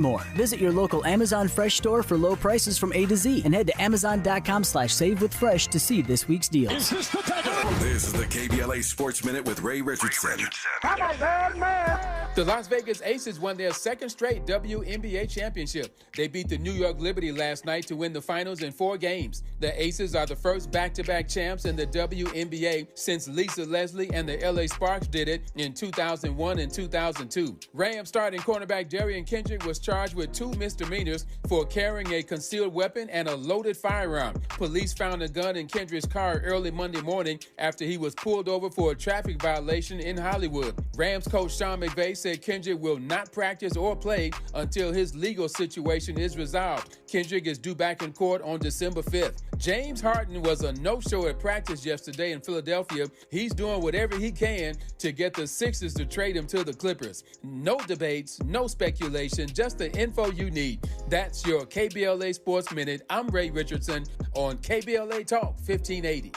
More. Visit your local Amazon Fresh store for low prices from A to Z and head to Amazon.com/savewithfresh to see this week's deals. This is the KBLA Sports Minute with Ray Richardson. Come on, man. The Las Vegas Aces won their second straight WNBA championship. They beat the New York Liberty last night to win the finals in 4 games. The Aces are the first back-to-back champs in the WNBA since Lisa Leslie and the LA Sparks did it in 2001 and 2002. Rams starting cornerback Darian Kendrick was charged with 2 misdemeanors for carrying a concealed weapon and a loaded firearm. Police found a gun in Kendrick's car early Monday morning after he was pulled over for a traffic violation in Hollywood. Rams coach Sean McVay said Kendrick will not practice or play until his legal situation is resolved. Kendrick is due back in court on December 5th. James Harden was a no-show at practice yesterday in Philadelphia. He's doing whatever he can to get the Sixers to trade him to the Clippers. No debates, no speculation, just the info you need. That's your KBLA Sports Minute. I'm Ray Richardson on KBLA Talk 1580.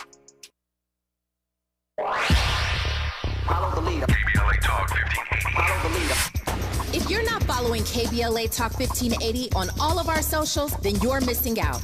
Follow the leader. KBLA Talk 1580. Follow the leader. If you're not following KBLA Talk 1580 on all of our socials, then you're missing out.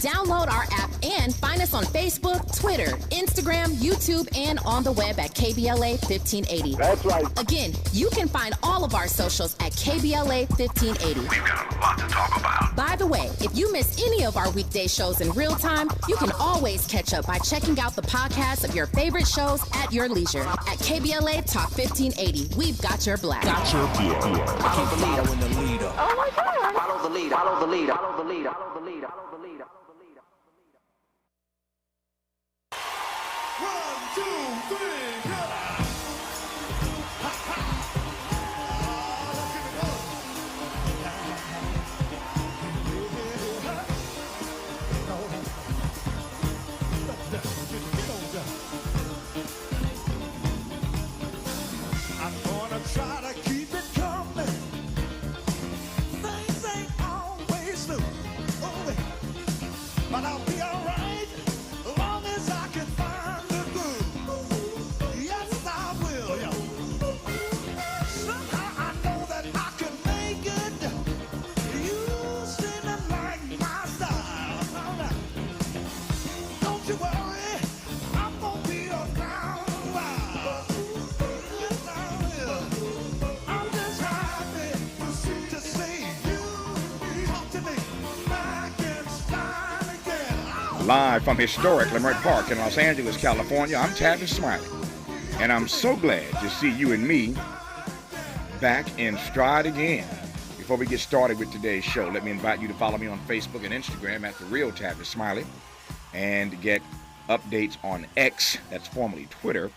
Download our app and find us on Facebook, Twitter, Instagram, YouTube, and on the web at KBLA 1580. That's right. Again, you can find all of our socials at KBLA 1580. We've got a lot to talk about. By the way, if you miss any of our weekday shows in real time, you can always catch up by checking out the podcast of your favorite shows at your leisure. At KBLA Talk 1580, we've got your black. Follow the leader. Oh my God. Follow the leader. Follow the leader. Follow the leader. Follow the leader. Follow the leader. 1, 2, 3, go! I'm gonna try to keep it coming. Things ain't always smooth, but I'll be alright as long as I can find the groove. Yes, I will. Somehow I know that I can make it. You seem to like my style. Don't you worry, I'm gonna be around a while. Yes, I will. I'm just happy to see you talk to me back in style again. Live from historic Leimert Park in Los Angeles, California, I'm Tavis Smiley. And I'm so glad to see you and me back in stride again. Before we get started with today's show, let me invite you to follow me on Facebook and Instagram at The Real Tavis Smiley and get updates on X, that's formerly Twitter,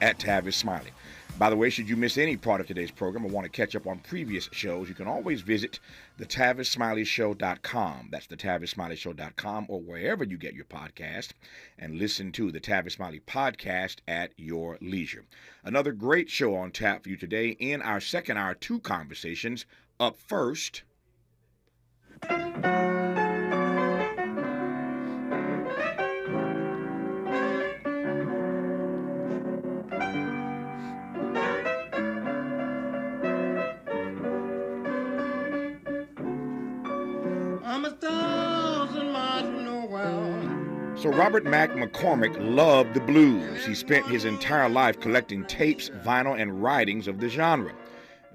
at Tavis Smiley. By the way, should you miss any part of today's program or want to catch up on previous shows, you can always visit thetavissmileyshow.com. That's thetavissmileyshow.com or wherever you get your podcast and listen to the Tavis Smiley podcast at your leisure. Another great show on tap for you today in our second hour, 2 conversations. Up first, So Robert Mack McCormick loved the blues. He spent his entire life collecting tapes, vinyl, and writings of the genre.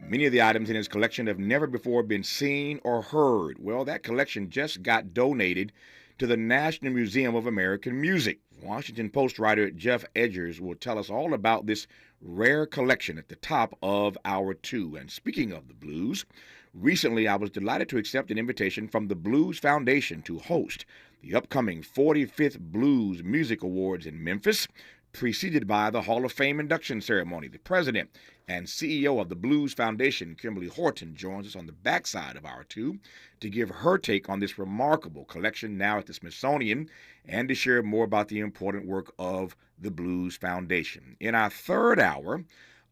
Many of the items in his collection have never before been seen or heard. Well, that collection just got donated to the National Museum of American Music. Washington Post writer Jeff Edgers will tell us all about this rare collection at the top of hour 2. And speaking of the blues, recently I was delighted to accept an invitation from the Blues Foundation to host the upcoming 45th Blues Music Awards in Memphis, preceded by the Hall of Fame induction ceremony. The president and CEO of the Blues Foundation, Kimberly Horton, joins us on the backside of hour 2 to give her take on this remarkable collection now at the Smithsonian and to share more about the important work of the Blues Foundation. In our third hour,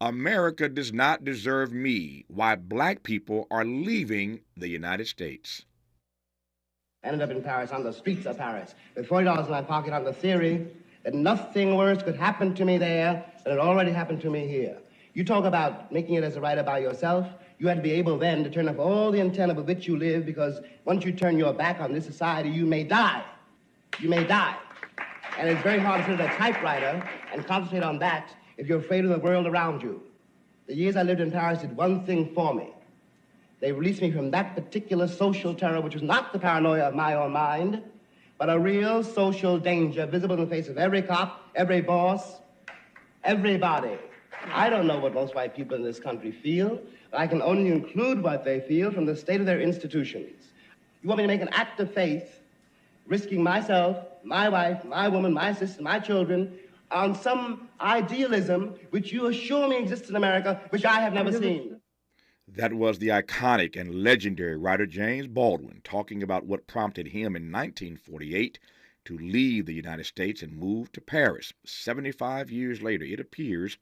America Does Not Deserve Me, Why Black People Are Leaving the United States. I ended up in Paris, on the streets of Paris, with $40 in my pocket on the theory that nothing worse could happen to me there than it already happened to me here. You talk about making it as a writer by yourself. You had to be able then to turn off all the antenna with which you live, because once you turn your back on this society, you may die. You may die. And it's very hard to sit at a typewriter and concentrate on that if you're afraid of the world around you. The years I lived in Paris did one thing for me. They released me from that particular social terror, which was not the paranoia of my own mind, but a real social danger visible in the face of every cop, every boss, everybody. I don't know what most white people in this country feel, but I can only include what they feel from the state of their institutions. You want me to make an act of faith, risking myself, my wife, my woman, my sister, my children, on some idealism which you assure me exists in America, which I have never seen. That was the iconic and legendary writer James Baldwin talking about what prompted him in 1948 to leave the United States and move to Paris. 75 years later, it appears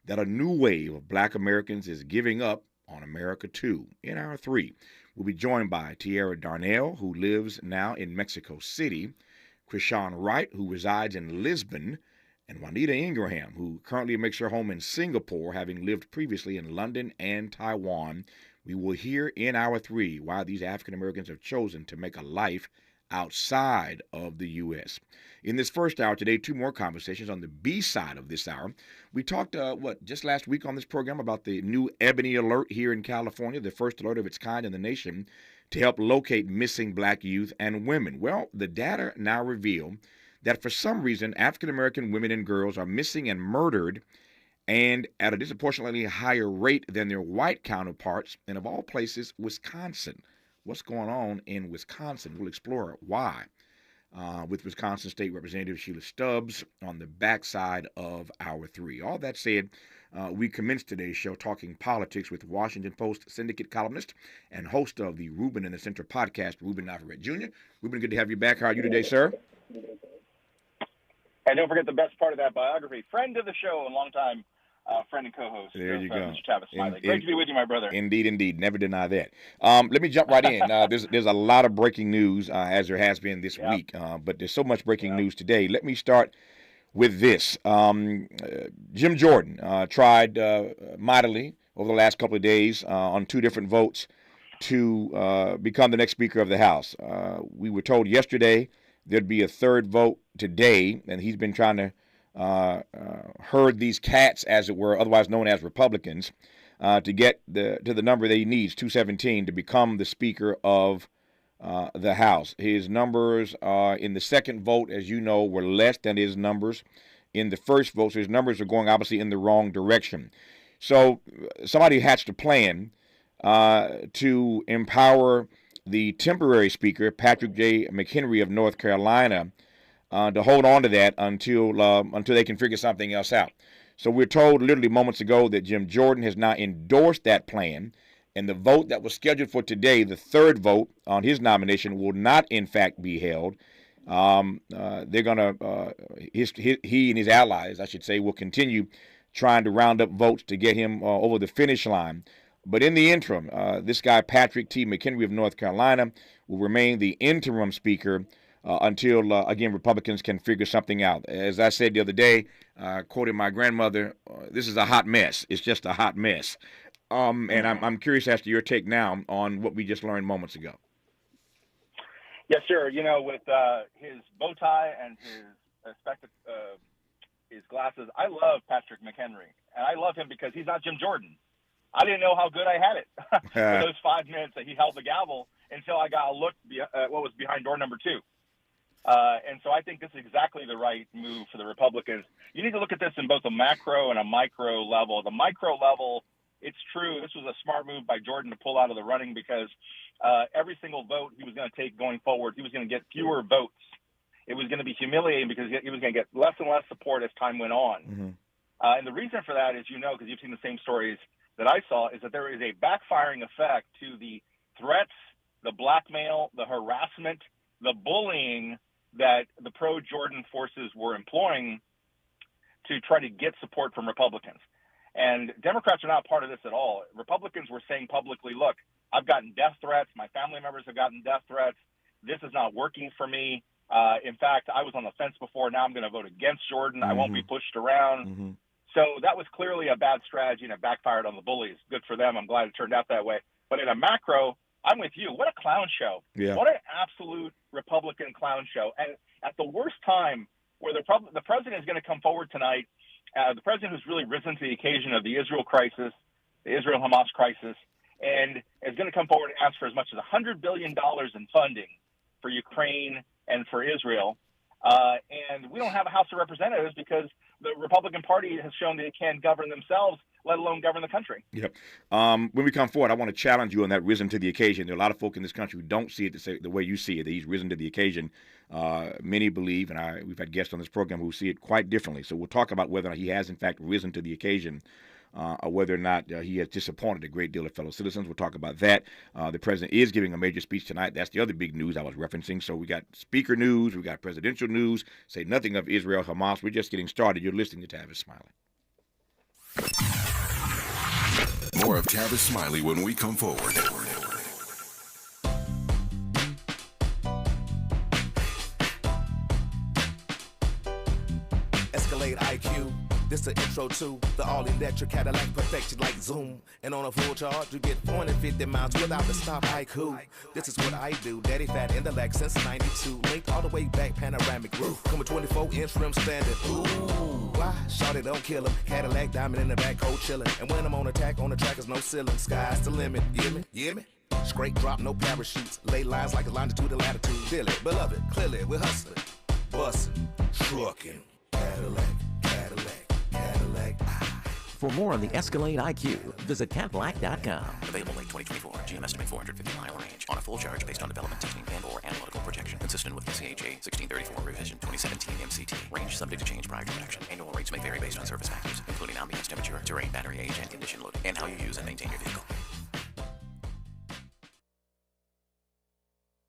that a new wave of black Americans is giving up on America too. In Hour 3, we'll be joined by Tierra Darnell, who lives now in Mexico City, Krishan Wright, who resides in Lisbon, and Juanita Ingraham, who currently makes her home in Singapore, having lived previously in London and Taiwan. We will hear in Hour 3 why these African Americans have chosen to make a life outside of the U.S. In this first hour today, two more conversations on the B side of this hour. We talked, just last week on this program about the new Ebony Alert here in California, the first alert of its kind in the nation to help locate missing black youth and women. Well, the data now reveal that for some reason, African-American women and girls are missing and murdered, and at a disproportionately higher rate than their white counterparts, and of all places, Wisconsin. What's going on in Wisconsin? We'll explore why with Wisconsin State Representative Sheila Stubbs on the backside of Hour 3. All that said, we commenced today's show talking politics with Washington Post syndicate columnist and host of the Rubin in the Center podcast, Rubin Navarrete Jr. Rubin, good to have you back. How are you today, sir? And don't forget the best part of that biography, friend of the show and longtime friend and co-host. There you go. Mr. Tavis Smiley. Great to be with you, my brother. Indeed. Never deny that. Let me jump right in. There's a lot of breaking news, as there has been this week, but there's so much breaking news today. Let me start with this. Jim Jordan tried mightily over the last couple of days on two different votes to become the next Speaker of the House. We were told yesterday there'd be a third vote today, and he's been trying to herd these cats, as it were, otherwise known as Republicans, to get to the number that he needs, 217, to become the Speaker of the House. His numbers in the second vote, as you know, were less than his numbers in the first vote, so his numbers are going obviously in the wrong direction. So somebody hatched a plan to empower the temporary Speaker, Patrick J. McHenry of North Carolina, to hold on to that until they can figure something else out. So we're told literally moments ago that Jim Jordan has now endorsed that plan, and the vote that was scheduled for today, the third vote on his nomination, will not in fact be held. They're going to, he and his allies, I should say, will continue trying to round up votes to get him over the finish line. But in the interim, this guy, Patrick T. McHenry of North Carolina, will remain the interim Speaker until, again, Republicans can figure something out. As I said the other day, quoting my grandmother, this is a hot mess. It's just a hot mess. And I'm curious as to your take now on what we just learned moments ago. Yes, sir. You know, with his bow tie and his glasses, I love Patrick McHenry. And I love him because he's not Jim Jordan. I didn't know how good I had it for those 5 minutes that he held the gavel until I got a look at what was behind door number 2. And so I think this is exactly the right move for the Republicans. You need to look at this in both a macro and a micro level. The micro level, it's true, this was a smart move by Jordan to pull out of the running because every single vote he was going to take going forward, he was going to get fewer votes. It was going to be humiliating because he was going to get less and less support as time went on. Mm-hmm. And the reason for that is, you know, because you've seen the same stories that I saw, is that there is a backfiring effect to the threats, the blackmail, the harassment, the bullying that the pro-Jordan forces were employing to try to get support from Republicans. And Democrats are not part of this at all. Republicans were saying publicly, look, I've gotten death threats. My family members have gotten death threats. This is not working for me. In fact, I was on the fence before. Now I'm going to vote against Jordan. I won't be pushed around. So that was clearly a bad strategy, and it backfired on the bullies. Good for them. I'm glad it turned out that way. But in a macro, I'm with you. What a clown show. Yeah. What an absolute Republican clown show. And at the worst time where the president is going to come forward tonight, the president who's really risen to the occasion of the Israel crisis, the Israel-Hamas crisis, and is going to come forward and ask for as much as $100 billion in funding for Ukraine and for Israel. And we don't have a House of Representatives because the Republican Party has shown that it can't govern themselves, let alone govern the country. Yep. When we come forward, I want to challenge you on that risen to the occasion. There are a lot of folk in this country who don't see it the way you see it, that he's risen to the occasion. Many believe, and we've had guests on this program who see it quite differently. So we'll talk about whether or not he has, in fact, risen to the occasion. Or whether or not he has disappointed a great deal of fellow citizens. We'll talk about that. The president is giving a major speech tonight. That's the other big news I was referencing. So we got speaker news, we got presidential news, say nothing of Israel, Hamas. We're just getting started. You're listening to Tavis Smiley. More of Tavis Smiley when we come forward. Escalade IQ. This the intro to the all-electric Cadillac, perfected like Zoom. And on a full charge, you get 450 miles without the stop. Haiku. This is what I do. Daddy fat intellect since 92. Linked all the way back, panoramic roof. Coming 24-inch rim standard. Ooh, why? Shawty don't kill him. Cadillac diamond in the back, cold chillin'. And when I'm on attack, on the track is no ceiling. Sky's the limit. You hear me? You hear me? Straight drop, no parachutes. Lay lines like a longitude and latitude. Feel it, beloved, clearly we're hustling. Bussin', truckin'. Cadillac. For more on the Escalade IQ, visit Cadillac.com. Available late 2024. GM estimate 450 mile range. On a full charge based on development testing and/or analytical projection. Consistent with CHA 1634 revision 2017 MCT. Range subject to change prior to production. Annual rates may vary based on service factors, including ambience, temperature, terrain, battery age, and condition loading, and how you use and maintain your vehicle.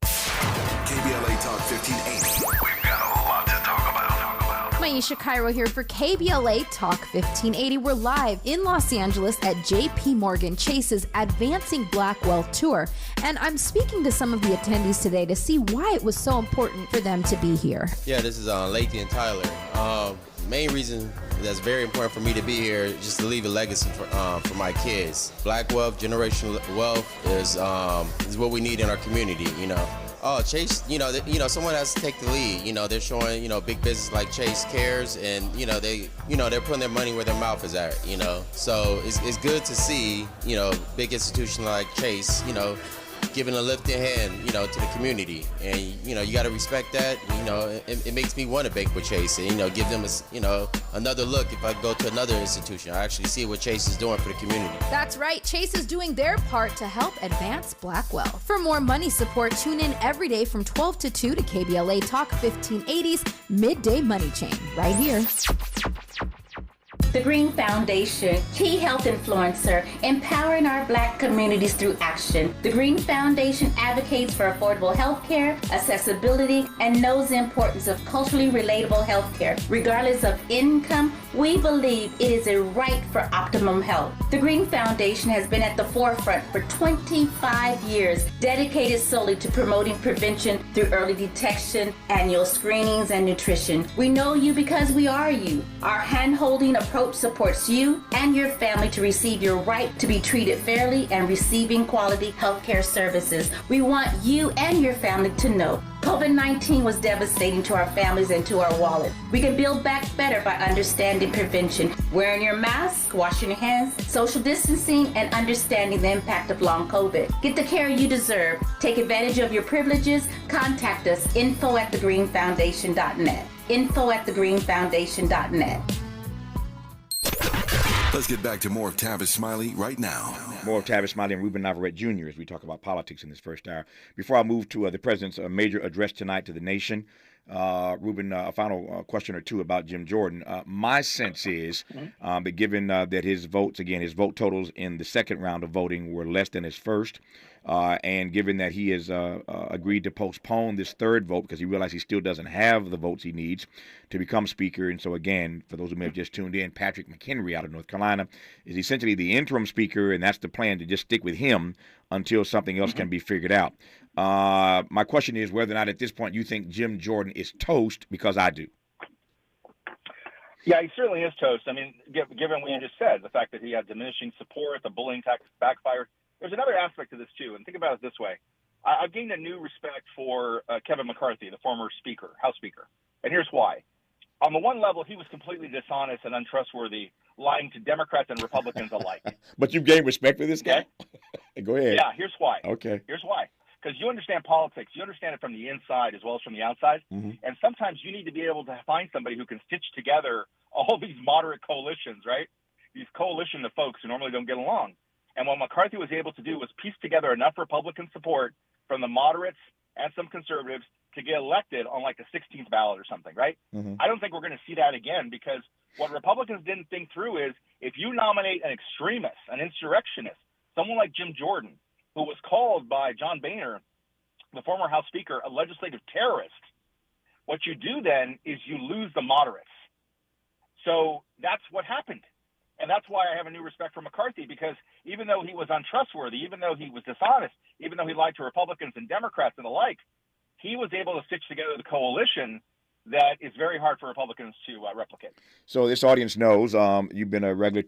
KBLA Talk 1580. We've got a lot to talk about. Maisha Cairo here for KBLA Talk 1580. We're live in Los Angeles at JP Morgan Chase's Advancing Black Wealth Tour. And I'm speaking to some of the attendees today to see why it was so important for them to be here. Yeah, this is Lathan and Tyler. Main reason that's very important for me to be here is just to leave a legacy for my kids. Black wealth, generational wealth is what we need in our community, you know. Oh, Chase, someone has to take the lead. They're showing, big business like Chase cares, and, they're putting their money where their mouth is at, So it's good to see, big institution like Chase, giving a lifting hand, to the community. And, you got to respect that. It makes me want to bank with Chase and, give them, another look if I go to another institution. I actually see what Chase is doing for the community. That's right. Chase is doing their part to help advance Black wealth. For more money support, tune in every day from 12 to 2 to KBLA Talk 1580's Midday Money Chain right here. The Green Foundation, key health influencer, empowering our Black communities through action. The Green Foundation advocates for affordable health care, accessibility, and knows the importance of culturally relatable health care. Regardless of income, we believe it is a right for optimum health. The Green Foundation has been at the forefront for 25 years, dedicated solely to promoting prevention through early detection, annual screenings, and nutrition. We know you because we are you. Our hand-holding approach supports you and your family to receive your right to be treated fairly and receiving quality healthcare services. We want you and your family to know COVID-19 was devastating to our families and to our wallet. We can build back better by understanding prevention, wearing your mask, washing your hands, social distancing, and understanding the impact of long COVID. Get the care you deserve. Take advantage of your privileges. Contact us, info@thegreenfoundation.net. info@thegreenfoundation.net. Let's get back to more of Tavis Smiley right now. More of Tavis Smiley and Ruben Navarrete Jr. as we talk about politics in this first hour. Before I move to the president's major address tonight to the nation, Ruben, a final question or two about Jim Jordan. My sense is that given that his vote totals in the second round of voting were less than his first, and given that he has agreed to postpone this third vote because he realized he still doesn't have the votes he needs to become speaker. And so, again, for those who may have just tuned in, Patrick McHenry out of North Carolina is essentially the interim speaker, and that's the plan, to just stick with him until something else can be figured out. My question is whether or not at this point you think Jim Jordan is toast, because I do. Yeah, he certainly is toast. I mean, given what you just said, the fact that he had diminishing support, the bullying tactics backfired. There's another aspect to this, too, and think about it this way. I've gained a new respect for Kevin McCarthy, the former speaker, House Speaker, and here's why. On the one level, he was completely dishonest and untrustworthy, lying to Democrats and Republicans alike. But you've gained respect for this guy? Okay? Go ahead. Yeah, here's why. Okay. Here's why. Because you understand politics. You understand it from the inside as well as from the outside. Mm-hmm. And sometimes you need to be able to find somebody who can stitch together all these moderate coalitions, right? These coalition of folks who normally don't get along. And what McCarthy was able to do was piece together enough Republican support from the moderates and some conservatives to get elected on like the 16th ballot or something, right? Mm-hmm. I don't think we're going to see that again, because what Republicans didn't think through is if you nominate an extremist, an insurrectionist, someone like Jim Jordan, who was called by John Boehner, the former House Speaker, a legislative terrorist, what you do then is you lose the moderates. So that's what happened. And that's why I have a new respect for McCarthy, because even though he was untrustworthy, even though he was dishonest, even though he lied to Republicans and Democrats and the like, he was able to stitch together the coalition that is very hard for Republicans to replicate. So this audience knows you've been a regular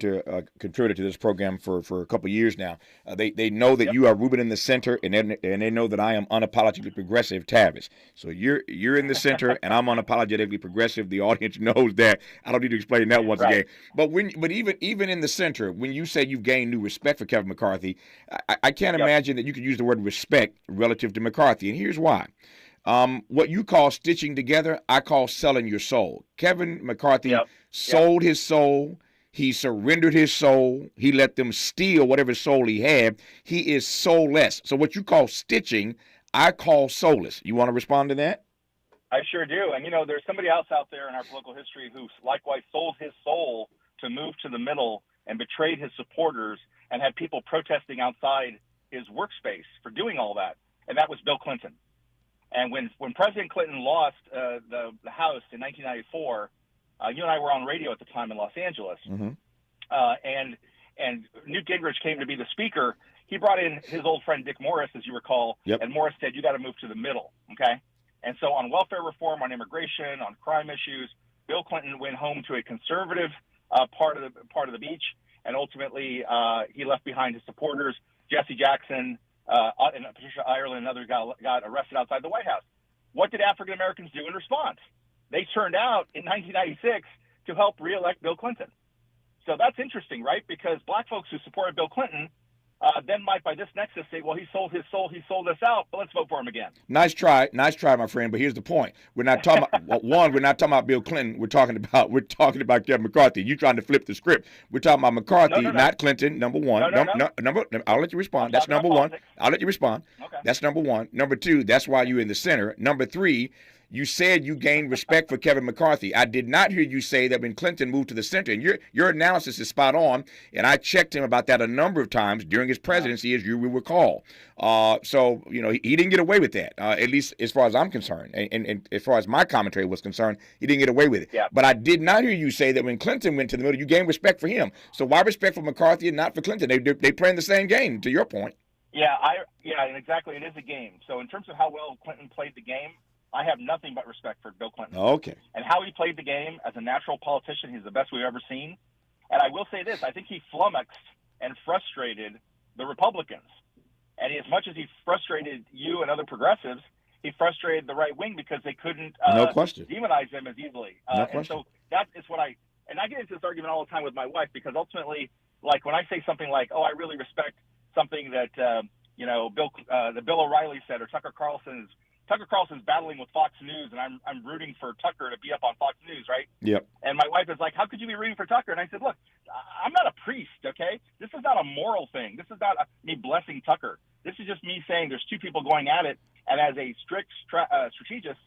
contributor to this program for a couple of years now. They know that you are Ruben in the center, and they know that I am unapologetically progressive, Tavis. So you're in the center, and I'm unapologetically progressive. The audience knows that. I don't need to explain that once again. But even in the center, when you say you've gained new respect for Kevin McCarthy, I can't imagine that you could use the word respect relative to McCarthy, and here's why. What you call stitching together, I call selling your soul. Kevin McCarthy sold his soul. He surrendered his soul. He let them steal whatever soul he had. He is soulless. So what you call stitching, I call soulless. You want to respond to that? I sure do. And, there's somebody else out there in our political history who likewise sold his soul to move to the middle and betrayed his supporters and had people protesting outside his workspace for doing all that. And that was Bill Clinton. And when President Clinton lost the House in 1994, you and I were on radio at the time in Los Angeles, mm-hmm. And Newt Gingrich came to be the speaker. He brought in his old friend Dick Morris, as you recall, and Morris said, "You got to move to the middle." Okay, and so on welfare reform, on immigration, on crime issues, Bill Clinton went home to a conservative part of the beach, and ultimately he left behind his supporters, Jesse Jackson. And Patricia Ireland and others got arrested outside the White House. What did African Americans do in response? They turned out in 1996 to help reelect Bill Clinton. So that's interesting, right? Because black folks who supported Bill Clinton then might, by this nexus, say, well, he sold his soul, he sold us out, but let's vote for him again. Nice try, my friend. But here's the point: we're not talking about we're not talking about Bill Clinton. We're talking about Kevin McCarthy. You're trying to flip the script. We're talking about McCarthy, not Clinton. Number one. Number. I'll let you respond. That's number one. I'll let you respond. Okay. That's number one. Number two. That's why you're in the center. Number three. You said you gained respect for Kevin McCarthy. I did not hear you say that when Clinton moved to the center, and your analysis is spot on, and I checked him about that a number of times during his presidency, as you will recall. So, he didn't get away with that, at least as far as I'm concerned. And as far as my commentary was concerned, he didn't get away with it. Yeah. But I did not hear you say that when Clinton went to the middle, you gained respect for him. So why respect for McCarthy and not for Clinton? They playing the same game, to your point. Yeah, and exactly. It is a game. So in terms of how well Clinton played the game, I have nothing but respect for Bill Clinton. Okay. And how he played the game as a natural politician, he's the best we've ever seen. And I will say this, I think he flummoxed and frustrated the Republicans. And as much as he frustrated you and other progressives, he frustrated the right wing because they couldn't demonize him as easily. And so that is what I get into this argument all the time with my wife, because ultimately, like when I say something like, oh, I really respect something that, Bill O'Reilly said, or Tucker Carlson's battling with Fox News, and I'm rooting for Tucker to be up on Fox News, right? Yep. And my wife is like, how could you be rooting for Tucker? And I said, look, I'm not a priest, okay? This is not a moral thing. This is not me blessing Tucker. This is just me saying there's two people going at it, and as a strict strategist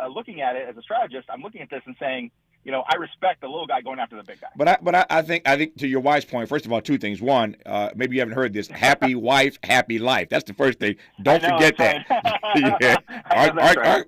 looking at it, as a strategist, I'm looking at this and saying, I respect the little guy going after the big guy. But I think to your wife's point, first of all, two things. One, maybe you haven't heard this: happy wife, happy life. That's the first thing. Don't forget that. Yeah.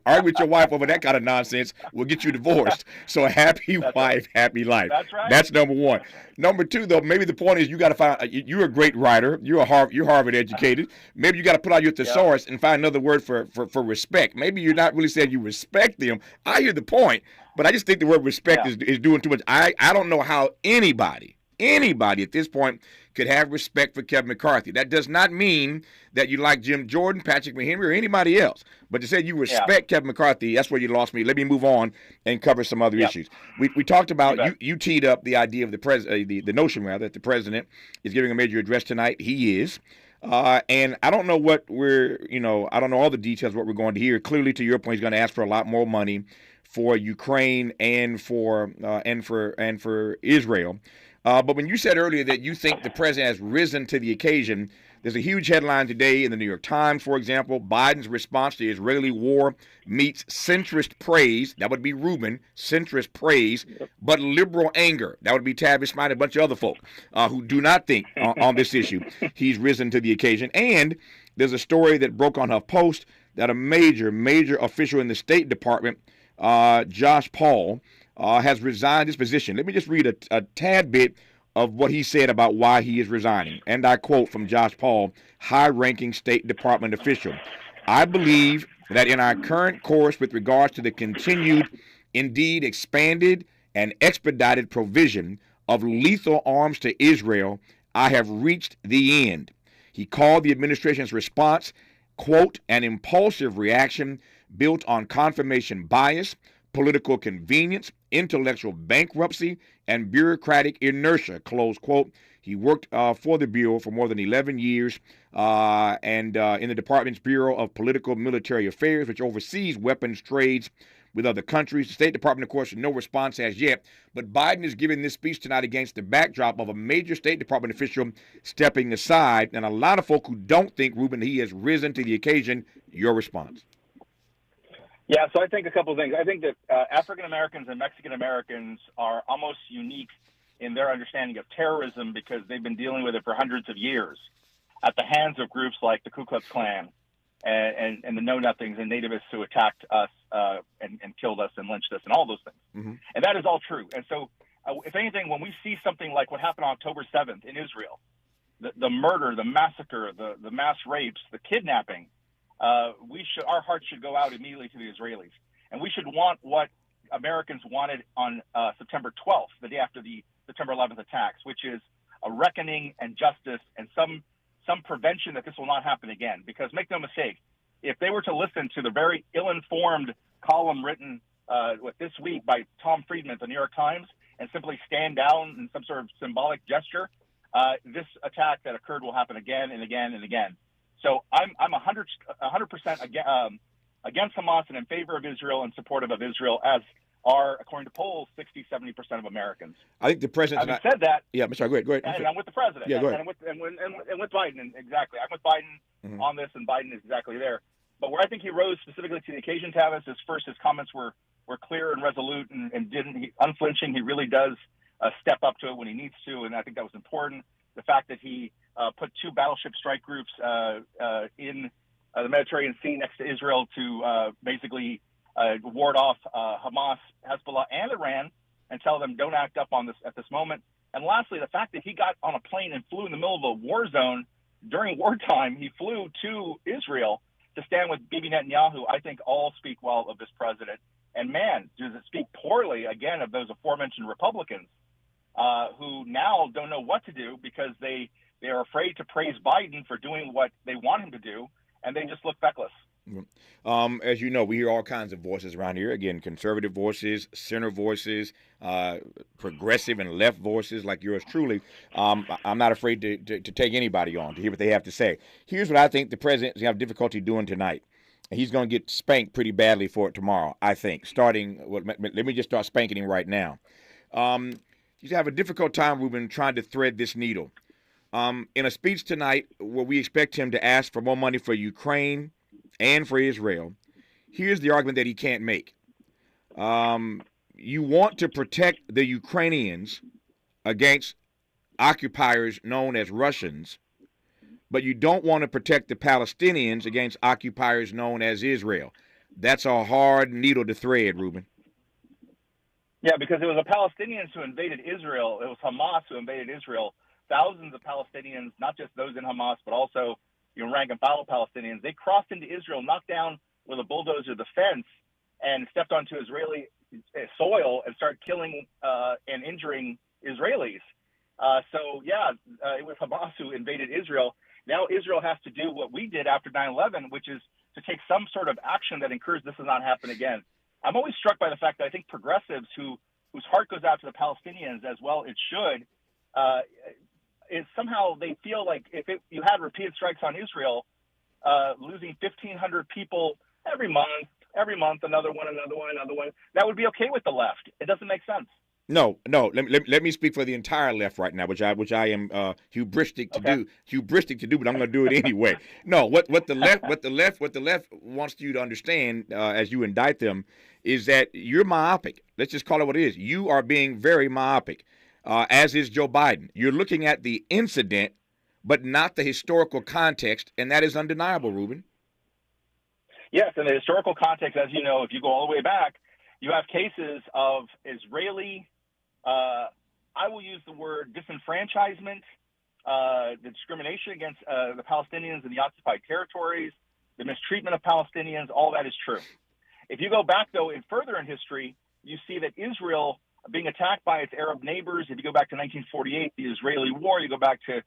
Argue with your wife over that kind of nonsense will get you divorced. So happy wife, happy life. That's right. That's number one. Number two, though, maybe the point is you got to find. You're a great writer. You're Harvard educated. Maybe you got to put out your thesaurus and find another word for respect. Maybe you're not really saying you respect them. I hear the point. But I just think the word respect is doing too much. I don't know how anybody at this point could have respect for Kevin McCarthy. That does not mean that you like Jim Jordan, Patrick McHenry, or anybody else. But to say you respect Kevin McCarthy, that's where you lost me. Let me move on and cover some other issues. We talked about, you teed up the idea of the notion rather, that the president is giving a major address tonight. He is. And I don't know what I don't know all the details of what we're going to hear. Clearly, to your point, he's going to ask for a lot more money for Ukraine and for Israel. But when you said earlier that you think the president has risen to the occasion, there's a huge headline today in the New York Times, for example. Biden's response to Israeli war meets centrist praise. That would be Rubin, centrist praise, but liberal anger. That would be Tavis Smiley, a bunch of other folk who do not think on this issue he's risen to the occasion. And there's a story that broke on HuffPost that a major official in the State Department, Josh Paul, has resigned his position. Let me just read a tad bit of what he said about why he is resigning. And I quote from Josh Paul, high-ranking State Department official. I believe that in our current course with regards to the continued, indeed expanded and expedited provision of lethal arms to Israel, I have reached the end. He called the administration's response, quote, an impulsive reaction built on confirmation bias, political convenience, intellectual bankruptcy, and bureaucratic inertia, close quote. He worked for the Bureau for more than 11 years and in the department's Bureau of Political Military Affairs, which oversees weapons trades with other countries. The State Department, of course, no response as yet. But Biden is giving this speech tonight against the backdrop of a major State Department official stepping aside, and a lot of folk who don't think, Ruben, he has risen to the occasion. Your response? Yeah, so I think a couple of things. I think that African Americans and Mexican Americans are almost unique in their understanding of terrorism because they've been dealing with it for hundreds of years at the hands of groups like the Ku Klux Klan and the Know-Nothings and nativists who attacked us and killed us and lynched us and all those things. Mm-hmm. And that is all true. And so, if anything, when we see something like what happened on October 7th in Israel, the murder, the massacre, the mass rapes, the kidnapping, our hearts should go out immediately to the Israelis, and we should want what Americans wanted on September 12th, the day after the September 11th attacks, which is a reckoning and justice and some prevention that this will not happen again. Because make no mistake, if they were to listen to the very ill-informed column written this week by Tom Friedman at the New York Times and simply stand down in some sort of symbolic gesture, this attack that occurred will happen again and again and again. So I'm 100% against Hamas and in favor of Israel and supportive of Israel, as are, according to polls, 60-70% of Americans. I think the president. Having said that, yeah, Mr. Go ahead. And I'm with the president. Yeah, go ahead. And with Biden, and exactly. I'm with Biden on this, and Biden is exactly there. But where I think he rose specifically to the occasion, Tavis, is first his comments were clear and resolute and unflinching. He really does step up to it when he needs to, and I think that was important. The fact that he put 2 battleship strike groups in the Mediterranean Sea next to Israel to basically ward off Hamas, Hezbollah, and Iran, and tell them don't act up on this at this moment. And lastly, the fact that he got on a plane and flew in the middle of a war zone during wartime, he flew to Israel to stand with Bibi Netanyahu, I think all speak well of this president. And man, does it speak poorly, again, of those aforementioned Republicans who now don't know what to do because they are afraid to praise Biden for doing what they want him to do, and they just look feckless. As you know, we hear all kinds of voices around here. Again, conservative voices, center voices, progressive and left voices like yours truly. I'm not afraid to take anybody on to hear what they have to say. Here's what I think the president is going to have difficulty doing tonight. He's going to get spanked pretty badly for it tomorrow, I think. Let me just start spanking him right now. He's going to have a difficult time, Ruben, trying to thread this needle. In a speech tonight where we expect him to ask for more money for Ukraine and for Israel, here's the argument that he can't make. You want to protect the Ukrainians against occupiers known as Russians, but you don't want to protect the Palestinians against occupiers known as Israel. That's a hard needle to thread, Ruben. Yeah, because it was the Palestinians who invaded Israel. It was Hamas who invaded Israel. Thousands of Palestinians, not just those in Hamas, but also rank and file Palestinians, they crossed into Israel, knocked down with a bulldozer the fence, and stepped onto Israeli soil and start killing and injuring Israelis. It was Hamas who invaded Israel. Now Israel has to do what we did after 9/11, which is to take some sort of action that encourages this to not happen again. I'm always struck by the fact that I think progressives whose heart goes out to the Palestinians as well, it should, is somehow they feel like if you had repeated strikes on Israel, losing 1,500 people every month, another one, that would be okay with the left. It doesn't make sense. No. Let me speak for the entire left right now, which I am hubristic to do, but I'm going to do it anyway. No, what the left wants you to understand as you indict them is that you're myopic. Let's just call it what it is. You are being very myopic, as is Joe Biden. You're looking at the incident, but not the historical context, and that is undeniable, Ruben. Yes, and the historical context, as you know, if you go all the way back, you have cases of Israeli, I will use the word disenfranchisement, the discrimination against the Palestinians in the occupied territories, the mistreatment of Palestinians, all that is true. If you go back, though, further in history, you see that Israel being attacked by its Arab neighbors, if you go back to 1948, the Israeli war, you go back to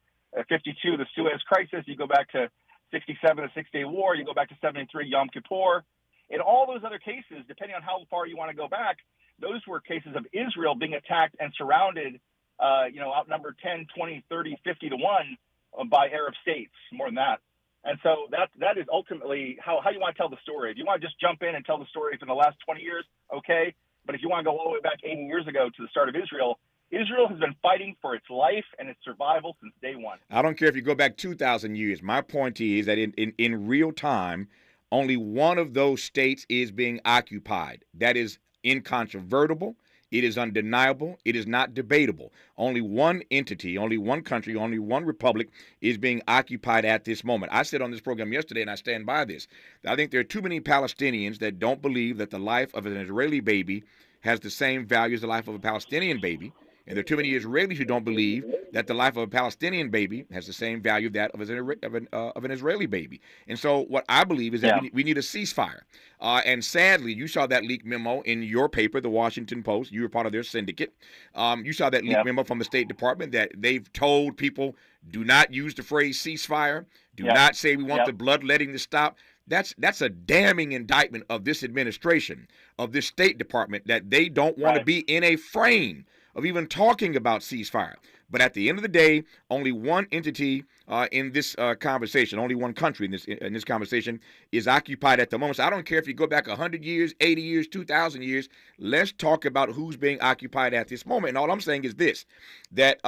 52, the Suez Crisis, you go back to 67, the Six-Day War, you go back to 73, Yom Kippur. In all those other cases, depending on how far you want to go back, those were cases of Israel being attacked and surrounded, outnumbered 10, 20, 30, 50 to 1 by Arab states, more than that. And so that is ultimately how you want to tell the story. If you want to just jump in and tell the story from the last 20 years, okay. But if you want to go all the way back 80 years ago to the start of Israel has been fighting for its life and its survival since day one. I don't care if you go back 2,000 years. My point is that in real time, only one of those states is being occupied. That is incontrovertible. It is undeniable. It is not debatable. Only one entity, only one country, only one republic is being occupied at this moment. I said on this program yesterday, and I stand by this, I think there are too many Palestinians that don't believe that the life of an Israeli baby has the same value as the life of a Palestinian baby. And there are too many Israelis who don't believe that the life of a Palestinian baby has the same value that of an Israeli baby. And so what I believe is that we need a ceasefire. And sadly, you saw that leaked memo in your paper, the Washington Post. You were part of their syndicate. You saw that leaked memo from the State Department that they've told people, do not use the phrase ceasefire. Do not say we want the bloodletting to stop. That's a damning indictment of this administration, of this State Department, that they don't want to be in a frame of even talking about ceasefire. But at the end of the day, only one entity in this conversation, only one country in this conversation is occupied at the moment. So I don't care if you go back 100 years, 80 years, 2,000 years. Let's talk about who's being occupied at this moment. And all I'm saying is this, that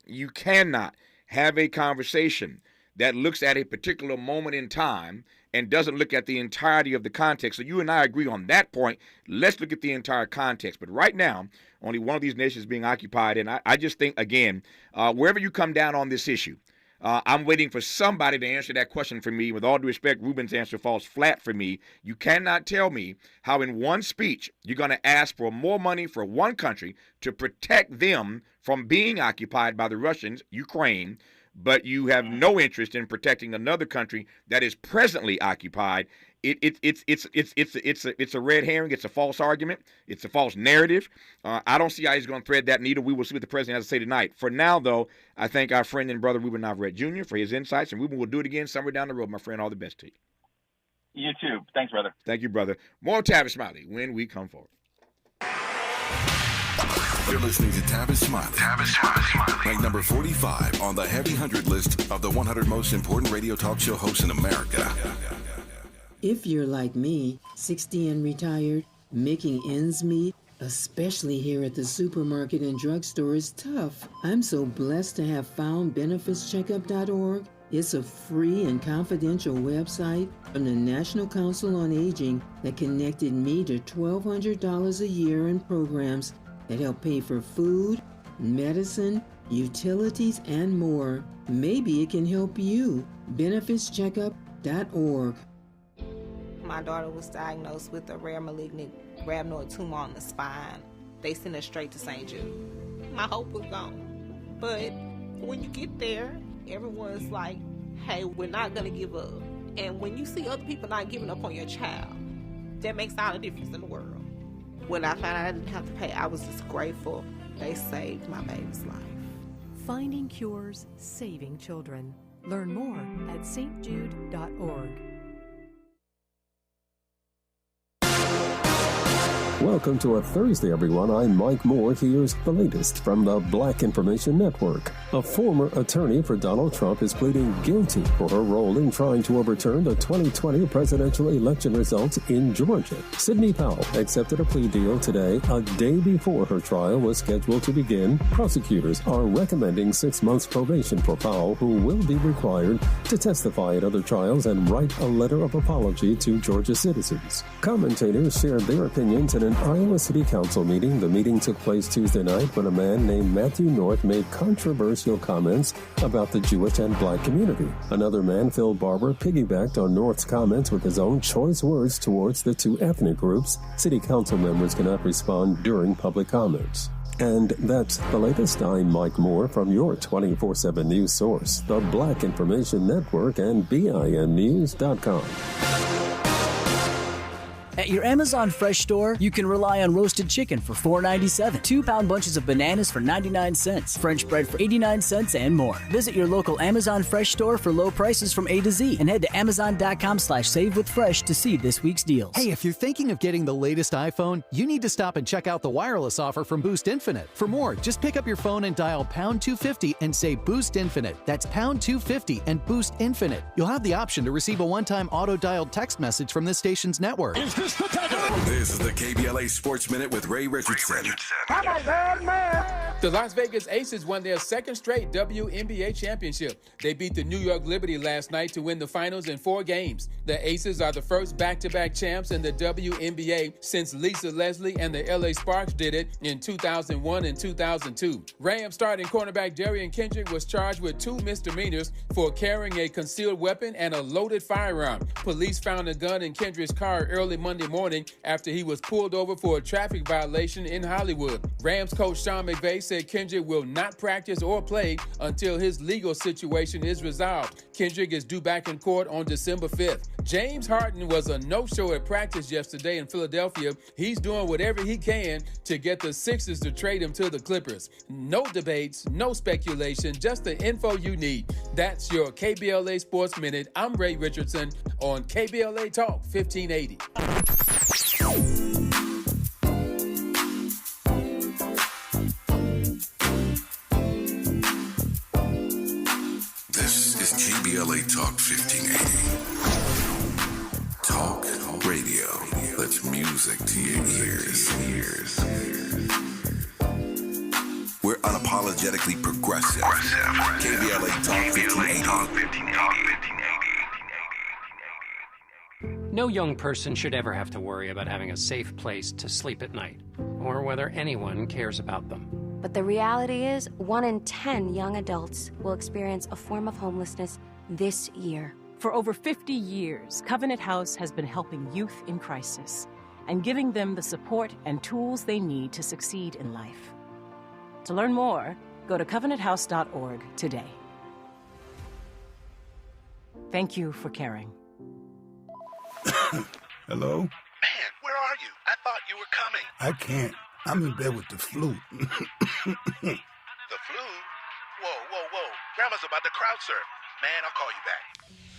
you cannot have a conversation that looks at a particular moment in time and doesn't look at the entirety of the context. So you and I agree on that point. Let's look at the entire context. But right now, only one of these nations is being occupied. And I just think, again, wherever you come down on this issue, I'm waiting for somebody to answer that question for me. With all due respect, Ruben's answer falls flat for me. You cannot tell me how in one speech you're going to ask for more money for one country to protect them from being occupied by the Russians, Ukraine, but you have no interest in protecting another country that is presently occupied. It's a red herring. It's a false argument. It's a false narrative. I don't see how he's going to thread that needle. We will see what the president has to say tonight. For now, though, I thank our friend and brother Ruben Navarrete Jr. for his insights, and Ruben will do it again somewhere down the road. My friend, all the best to you. You too. Thanks, brother. Thank you, brother. More Tavis Smiley when we come forward. You're listening to Tavis Smiley. Tavis Smiley. Ranked number 45 on the Heavy 100 list of the 100 most important radio talk show hosts in America. If you're like me, 60 and retired, making ends meet, especially here at the supermarket and drugstore, is tough. I'm so blessed to have found benefitscheckup.org. It's a free and confidential website from the National Council on Aging that connected me to $1,200 a year in programs that help pay for food, medicine, utilities, and more. Maybe it can help you. benefitscheckup.org. My daughter was diagnosed with a rare malignant rhabdoid tumor on the spine. They sent her straight to St. Jude. My hope was gone. But when you get there, everyone's like, hey, we're not going to give up. And when you see other people not giving up on your child, that makes all the difference in the world. When I found out I didn't have to pay, I was just grateful. They saved my baby's life. Finding cures, saving children. Learn more at stjude.org. Welcome to a Thursday, everyone. I'm Mike Moore. Here's the latest from the Black Information Network. A former attorney for Donald Trump is pleading guilty for her role in trying to overturn the 2020 presidential election results in Georgia. Sidney Powell accepted a plea deal today, a day before her trial was scheduled to begin. Prosecutors are recommending 6 months probation for Powell, who will be required to testify at other trials and write a letter of apology to Georgia citizens. Commentators shared their opinions in an Iowa City Council meeting. The meeting took place Tuesday night when a man named Matthew North made controversial comments about the Jewish and black community. Another man, Phil Barber, piggybacked on North's comments with his own choice words towards the two ethnic groups. City Council members cannot respond during public comments. And that's the latest. I'm Mike Moore from your 24/7 news source, the Black Information Network and BINnews.com. At your Amazon Fresh store, you can rely on roasted chicken for $4.97, 2-pound bunches of bananas for 99 cents, French bread for 89 cents, and more. Visit your local Amazon Fresh store for low prices from A to Z and head to Amazon.com/savewithfresh to see this week's deals. Hey, if you're thinking of getting the latest iPhone, you need to stop and check out the wireless offer from Boost Infinite. For more, just pick up your phone and dial pound 250 and say Boost Infinite. That's pound 250 and Boost Infinite. You'll have the option to receive a one-time auto-dialed text message from this station's network. This is the KBLA Sports Minute with Ray Richardson. I'm a bad man. The Las Vegas Aces won their second straight WNBA championship. They beat the New York Liberty last night to win the finals in 4 games. The Aces are the first back-to-back champs in the WNBA since Lisa Leslie and the LA Sparks did it in 2001 and 2002. Rams starting cornerback Darian Kendrick was charged with 2 misdemeanors for carrying a concealed weapon and a loaded firearm. Police found a gun in Kendrick's car early Monday morning after he was pulled over for a traffic violation in Hollywood. Rams coach Sean McVay said Kendrick will not practice or play until his legal situation is resolved. Kendrick is due back in court on December 5th. James Harden was a no-show at practice yesterday in Philadelphia. He's doing whatever he can to get the Sixers to trade him to the Clippers. No debates, no speculation, just the info you need. That's your KBLA Sports Minute. I'm Ray Richardson on KBLA Talk 1580. This is KBLA Talk 1580. Talk radio. That's music to your ears. We're unapologetically progressive. KBLA Talk 1580. No young person should ever have to worry about having a safe place to sleep at night, or whether anyone cares about them. But the reality is, 1 in 10 young adults will experience a form of homelessness this year. For over 50 years, Covenant House has been helping youth in crisis and giving them the support and tools they need to succeed in life. To learn more, go to covenanthouse.org today. Thank you for caring. Hello? Man, where are you? I thought you were coming. I can't. I'm in bed with the flu. The flu? Whoa. Grandma's about to crowd surf. Man, I'll call you back.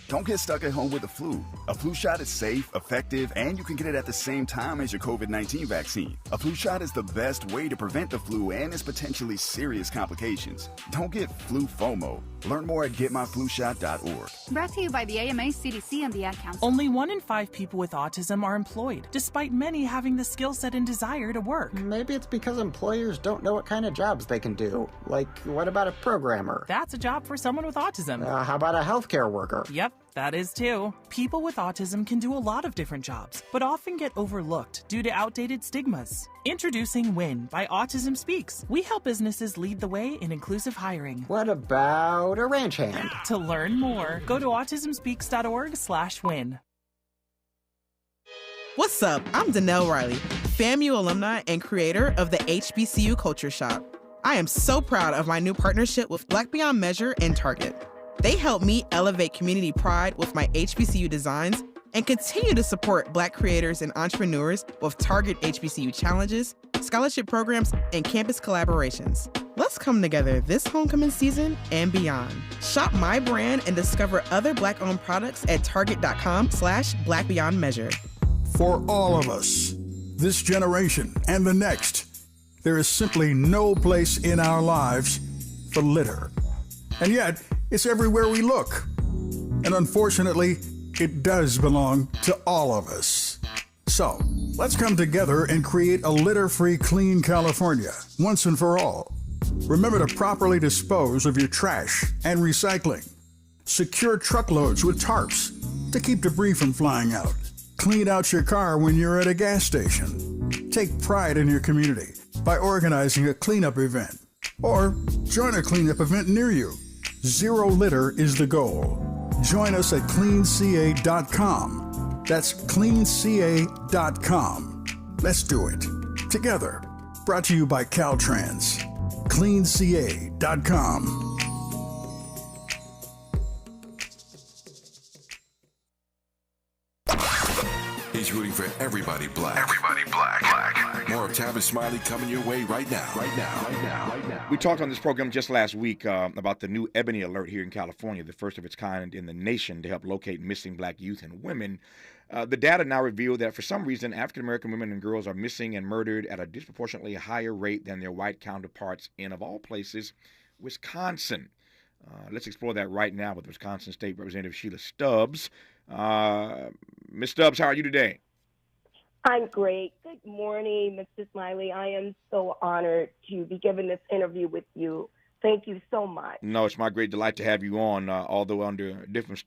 Don't get stuck at home with the flu. A flu shot is safe, effective, and you can get it at the same time as your COVID-19 vaccine. A flu shot is the best way to prevent the flu and its potentially serious complications. Don't get flu FOMO. Learn more at getmyflushot.org. Brought to you by the AMA, CDC, and the Ad Council. Only 1 in 5 people with autism are employed, despite many having the skill set and desire to work. Maybe it's because employers don't know what kind of jobs they can do. Like, what about a programmer? That's a job for someone with autism. How about a healthcare worker? Yep, that is too. People with autism can do a lot of different jobs, but often get overlooked due to outdated stigmas. Introducing WIN by Autism Speaks. We help businesses lead the way in inclusive hiring. What about a ranch hand? To learn more, go to autismspeaks.org/win. What's up? I'm Danelle Riley, FAMU alumni and creator of the HBCU Culture Shop. I am so proud of my new partnership with Black Beyond Measure and Target. They help me elevate community pride with my HBCU designs and continue to support Black creators and entrepreneurs with Target HBCU challenges, scholarship programs, and campus collaborations. Let's come together this homecoming season and beyond. Shop my brand and discover other Black-owned products at target.com/BlackBeyondMeasure. For all of us, this generation and the next, there is simply no place in our lives for litter. And yet, it's everywhere we look. And unfortunately, it does belong to all of us. So, let's come together and create a litter-free, clean California, once and for all. Remember to properly dispose of your trash and recycling. Secure truckloads with tarps to keep debris from flying out. Clean out your car when you're at a gas station. Take pride in your community by organizing a cleanup event. Or join a cleanup event near you. Zero litter is the goal. Join us at cleanca.com. That's cleanca.com. Let's do it together. Brought to you by Caltrans. cleanca.com. He's rooting for everybody black. Everybody black. More of Tavis Smiley coming your way right now. We talked on this program just last week about the new Ebony Alert here in California, the first of its kind in the nation to help locate missing black youth and women. The data now reveal that for some reason, African-American women and girls are missing and murdered at a disproportionately higher rate than their white counterparts in, of all places, Wisconsin. Let's explore that right now with Wisconsin State Representative Sheila Stubbs. Ms. Stubbs, how are you today? I'm great. Good morning, Mr. Smiley. I am so honored to be given this interview with you. Thank you so much. No, it's my great delight to have you on, although under different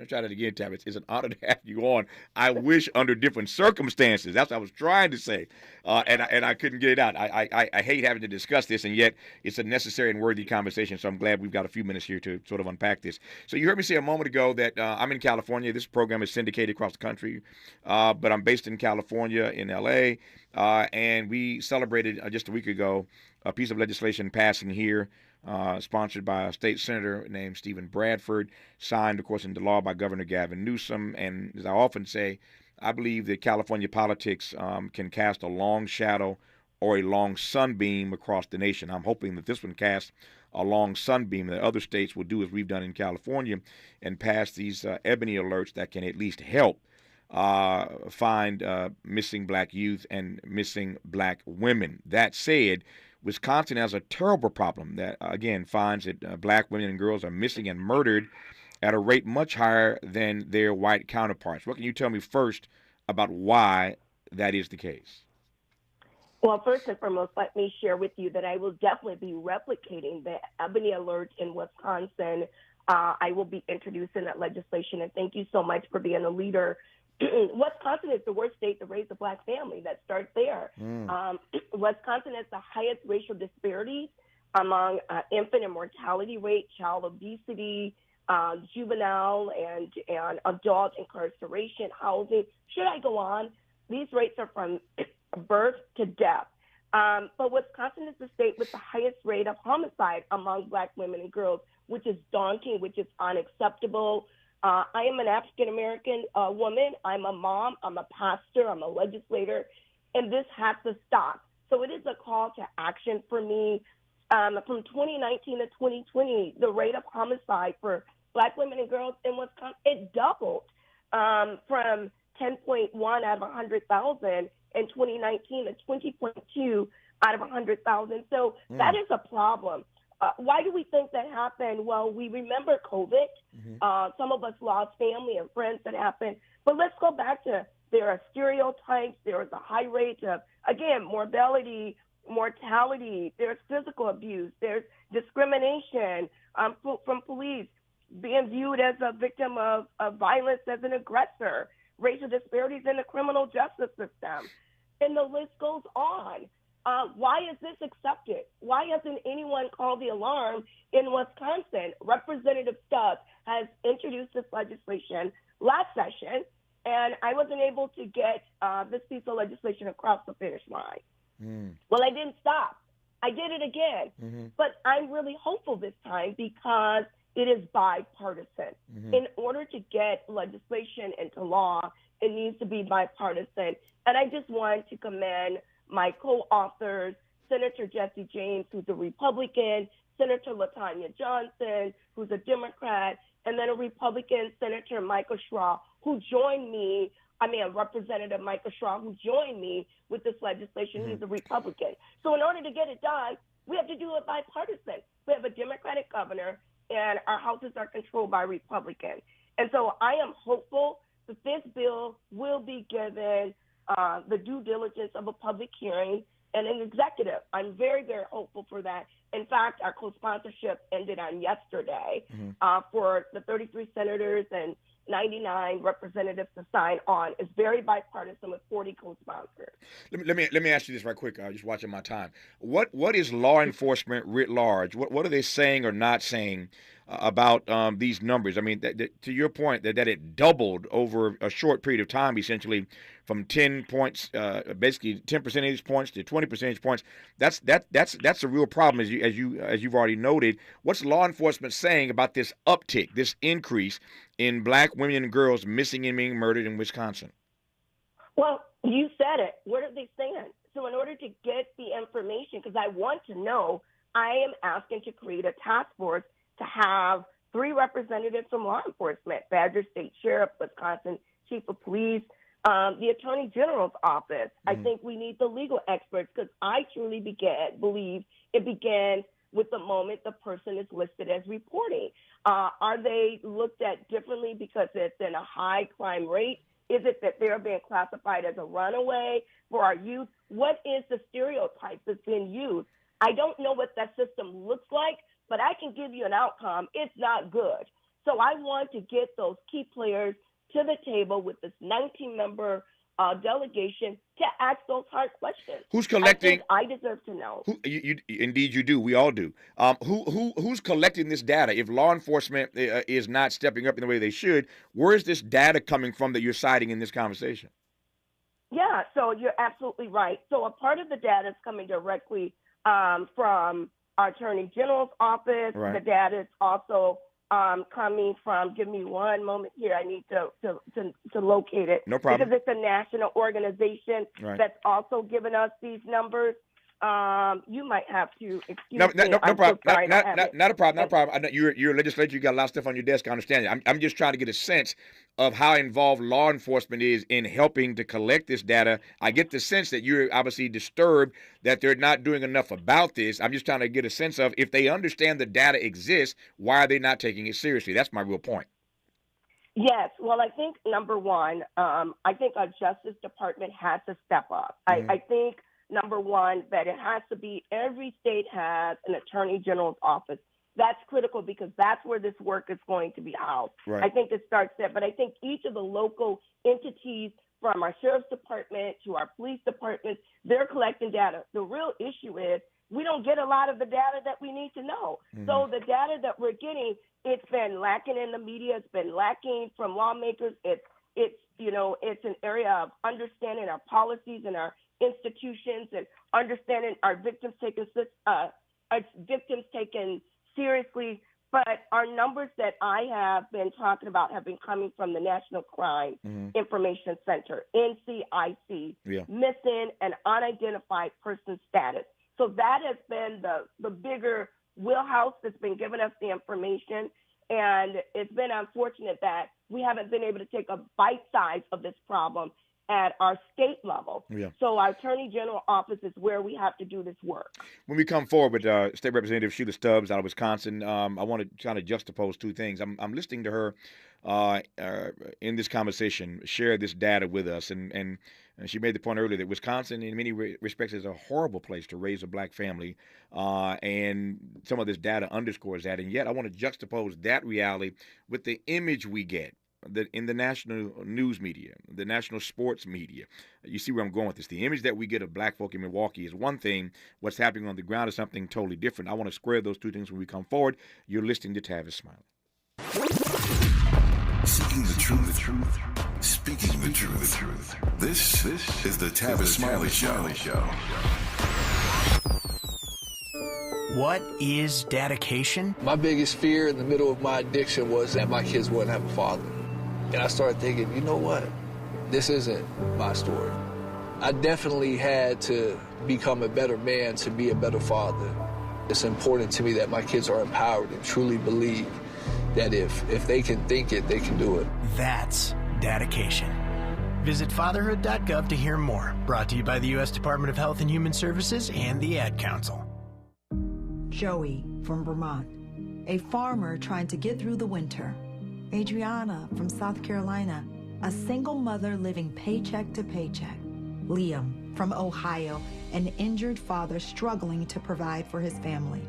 try that again, Tavis. It's an honor to have you on. I wish under different circumstances. That's what I was trying to say, and I couldn't get it out. I hate having to discuss this, and yet it's a necessary and worthy conversation. So I'm glad we've got a few minutes here to sort of unpack this. So you heard me say a moment ago that I'm in California. This program is syndicated across the country, but I'm based in California, in L.A., and we celebrated just a week ago a piece of legislation passing here, sponsored by a state senator named Stephen Bradford, signed, of course, into law by Governor Gavin Newsom. And as I often say, I believe that California politics can cast a long shadow or a long sunbeam across the nation. I'm hoping that this one casts a long sunbeam, that other states will do as we've done in California and pass these Ebony Alerts that can at least help find missing black youth and missing black women. That said, Wisconsin has a terrible problem that, again, finds that black women and girls are missing and murdered at a rate much higher than their white counterparts. What can you tell me first about why that is the case? Well, first and foremost, let me share with you that I will definitely be replicating the Ebony Alert in Wisconsin. I will be introducing that legislation, and thank you so much for being a leader. Wisconsin is the worst state to raise a black family. That starts there. Wisconsin has the highest racial disparities among infant and mortality rate, child obesity, juvenile and adult incarceration, housing. Should I go on? These rates are from birth to death. But Wisconsin is the state with the highest rate of homicide among black women and girls, which is daunting, which is unacceptable. I am an African-American woman. I'm a mom. I'm a pastor. I'm a legislator. And this has to stop. So it is a call to action for me. From 2019 to 2020, the rate of homicide for black women and girls in Wisconsin, it doubled from 10.1 out of 100,000 in 2019 to 20.2 out of 100,000. So that is a problem. Why do we think that happened? Well, we remember COVID. Some of us lost family and friends that happened. But let's go back to there are stereotypes. There is a high rate of, again, morbidity, mortality. There's physical abuse. There's discrimination from police, being viewed as a victim of violence as an aggressor, racial disparities in the criminal justice system. And the list goes on. Why is this accepted? Why hasn't anyone called the alarm in Wisconsin? Representative Stubbs has introduced this legislation last session, and I wasn't able to get this piece of legislation across the finish line. Well, I didn't stop. I did it again. But I'm really hopeful this time because it is bipartisan. Mm-hmm. In order to get legislation into law, it needs to be bipartisan. And I just want to commend my co-authors, Senator Jesse James, who's a Republican, Senator LaTanya Johnson, who's a Democrat, and then a Republican, Senator Michael Schraw, who joined me, Representative Michael Schraw, who joined me with this legislation. Mm-hmm. He's a Republican. So in order to get it done, we have to do it bipartisan. We have a Democratic governor, and our houses are controlled by Republicans. And so I am hopeful that this bill will be given the due diligence of a public hearing and an executive. I'm very, very hopeful for that. In fact, our co-sponsorship ended on yesterday for the 33 senators and 99 representatives to sign on. It's very bipartisan with 40 co-sponsors. Let me ask you this right quick. Just watching my time. What is law enforcement writ large? What are they saying or not saying about these numbers? I mean, to your point, that it doubled over a short period of time, essentially from 10 points, basically 10 percentage points to 20 percentage points. That's a real problem, as you've already noted. What's law enforcement saying about this uptick, this increase in black women and girls missing and being murdered in Wisconsin? Well, you said it. What are they saying? So in order to get the information, because I want to know, I am asking to create a task force to have 3 representatives from law enforcement, Badger State Sheriff, Wisconsin Chief of Police, the Attorney General's office. I think we need the legal experts, because I truly believe it began with the moment the person is listed as reporting. Are they looked at differently because it's in a high crime rate? Is it that they're being classified as a runaway for our youth? What is the stereotype that's being used? I don't know what that system looks like, but I can give you an outcome. It's not good. So I want to get those key players to the table with this 19-member delegation to ask those hard questions. Who's collecting? I deserve to know. Indeed, you do. We all do. Who's collecting this data? If law enforcement is not stepping up in the way they should, where is this data coming from that you're citing in this conversation? Yeah, so you're absolutely right. So a part of the data is coming directly from our Attorney General's office. Right. The data is also coming from, give me one moment here, I need to locate it. No problem. Because it's a national organization that's also given us these numbers. You might have to excuse me. No problem. So sorry, not a problem. Not a problem. I know you're a legislator. You got a lot of stuff on your desk. I understand it. I'm just trying to get a sense of how involved law enforcement is in helping to collect this data. I get the sense that you're obviously disturbed that they're not doing enough about this. I'm just trying to get a sense of, if they understand the data exists, why are they not taking it seriously? That's my real point. Yes. Well, I think, number one, I think our Justice Department has to step up. I think, number one, that it has to be, every state has an Attorney General's office. That's critical, because that's where this work is going to be housed. Right. I think it starts there. But I think each of the local entities, from our Sheriff's Department to our police departments, they're collecting data. The real issue is we don't get a lot of the data that we need to know. So the data that we're getting, it's been lacking in the media. It's been lacking from lawmakers. It's an area of understanding our policies and our institutions and understanding our victims taken seriously. But our numbers that I have been talking about have been coming from the National Crime Information Center, NCIC, missing and unidentified person status. So that has been the bigger wheelhouse that's been giving us the information. And it's been unfortunate that we haven't been able to take a bite size of this problem at our state level. Yeah. So our Attorney General office is where we have to do this work. When we come forward with State Representative Sheila Stubbs out of Wisconsin, I want to kind of juxtapose two things. I'm listening to her in this conversation share this data with us, and she made the point earlier that Wisconsin, in many respects, is a horrible place to raise a black family, and some of this data underscores that. And yet I want to juxtapose that reality with the image we get in the national news media, the national sports media. You see where I'm going with this. The image that we get of black folk in Milwaukee is one thing. What's happening on the ground is something totally different. I want to square those two things when we come forward. You're listening to Tavis Smiley. Seeking the truth. Speaking the truth. This is the Tavis Smiley Show. What is dedication? My biggest fear in the middle of my addiction was that my kids wouldn't have a father. And I started thinking, you know what? This isn't my story. I definitely had to become a better man to be a better father. It's important to me that my kids are empowered and truly believe that if they can think it, they can do it. That's dedication. Visit fatherhood.gov to hear more. Brought to you by the U.S. Department of Health and Human Services and the Ad Council. Joey from Vermont, a farmer trying to get through the winter. Adriana from South Carolina, a single mother living paycheck to paycheck. Liam from Ohio, an injured father struggling to provide for his family.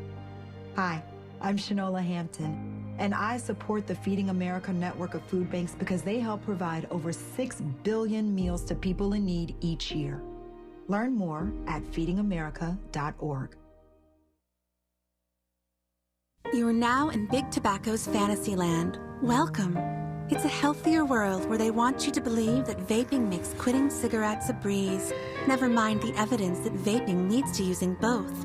Hi, I'm Shanola Hampton, and I support the Feeding America network of food banks because they help provide over 6 billion meals to people in need each year. Learn more at feedingamerica.org. You are now in Big Tobacco's Fantasyland. Welcome. It's a healthier world where they want you to believe that vaping makes quitting cigarettes a breeze. Never mind the evidence that vaping leads to using both.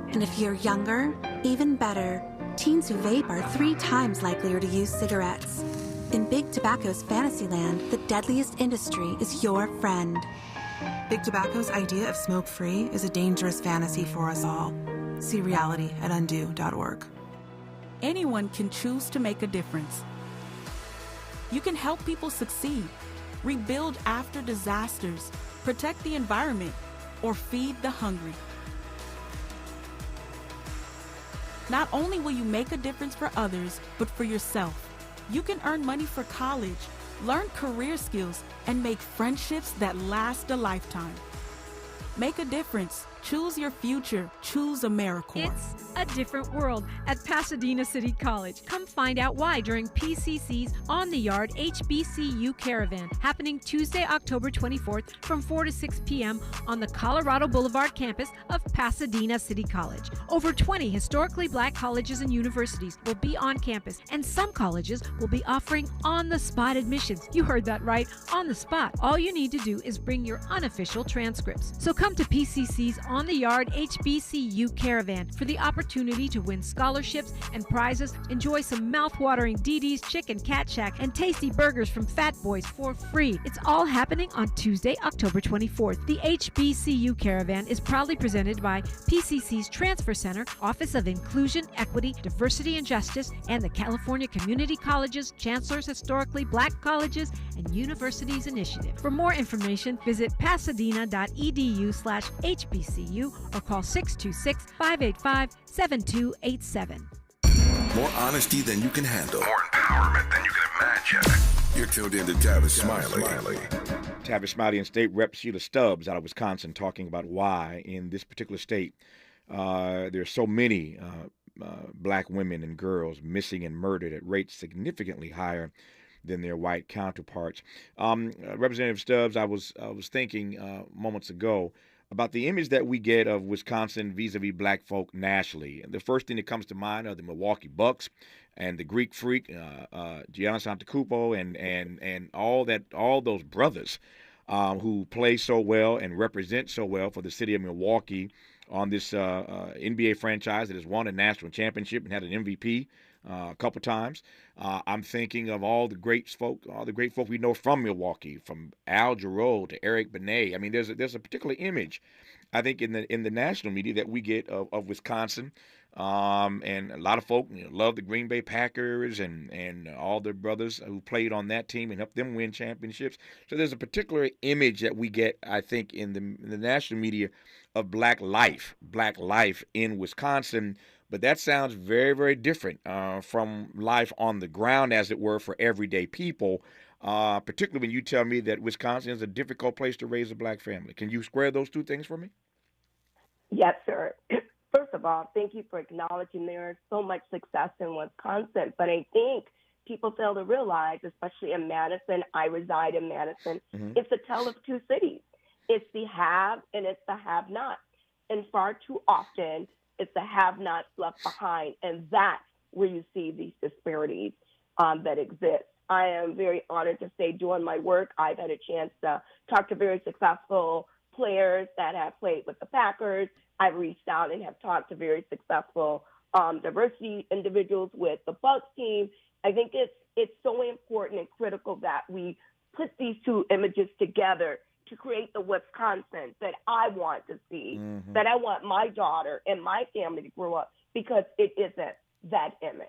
And if you're younger, even better, teens who vape are 3 times likelier to use cigarettes. In Big Tobacco's Fantasyland, the deadliest industry is your friend. Big Tobacco's idea of smoke-free is a dangerous fantasy for us all. See reality at undo.org. Anyone can choose to make a difference. You can help people succeed, rebuild after disasters, protect the environment, or feed the hungry. Not only will you make a difference for others, but for yourself. You can earn money for college, learn career skills, and make friendships that last a lifetime. Make a difference. Choose your future. Choose AmeriCorps. It's a different world at Pasadena City College. Come find out why during PCC's On the Yard HBCU Caravan, happening Tuesday, October 24th from 4 to 6 p.m. on the Colorado Boulevard campus of Pasadena City College. Over 20 historically black colleges and universities will be on campus, and some colleges will be offering on-the-spot admissions. You heard that right, on the spot. All you need to do is bring your unofficial transcripts. So come to PCC's On the Yard HBCU Caravan for the opportunity to win scholarships and prizes, enjoy some mouth-watering DD's Chicken Cat Shack, and tasty burgers from Fat Boys for free. It's all happening on Tuesday, October 24th. The HBCU Caravan is proudly presented by PCC's Transfer Center, Office of Inclusion, Equity, Diversity, and Justice, and the California Community Colleges, Chancellor's Historically Black Colleges, and Universities Initiative. For more information, visit pasadena.edu/HBCU or call 626-585-7287. More honesty than you can handle. More empowerment than you can imagine. You're tuned in to Tavis Smiley. Tavis Smiley and State Rep Sheila Stubbs out of Wisconsin talking about why in this particular state there are so many black women and girls missing and murdered at rates significantly higher than their white counterparts. Representative Stubbs, I was thinking moments ago about the image that we get of Wisconsin vis-a-vis black folk nationally. The first thing that comes to mind are the Milwaukee Bucks and the Greek Freak, Giannis Antetokounmpo, and all those brothers who play so well and represent so well for the city of Milwaukee on this NBA franchise that has won a national championship and had an MVP a couple times. I'm thinking of all the great folk we know from Milwaukee, from Al Jarreau to Eric Benet. I mean, there's a particular image, I think, in the national media that we get of Wisconsin, and a lot of folk love the Green Bay Packers and all their brothers who played on that team and helped them win championships. So there's a particular image that we get, I think, in the national media of black life in Wisconsin. But that sounds very, very different from life on the ground, as it were, for everyday people, particularly when you tell me that Wisconsin is a difficult place to raise a black family. Can you square those two things for me? Yes, sir. First of all, thank you for acknowledging there is so much success in Wisconsin. But I think people fail to realize, especially in Madison, I reside in Madison, it's a tale of two cities. It's the have and it's the have-not. And far too often, it's the have-nots left behind, and that's where you see these disparities that exist. I am very honored to say doing my work, I've had a chance to talk to very successful players that have played with the Packers, I've reached out and have talked to very successful diversity individuals with the Bucks team. I think it's so important and critical that we put these two images together to create the Wisconsin that I want to see, that I want my daughter and my family to grow up, because it isn't that image.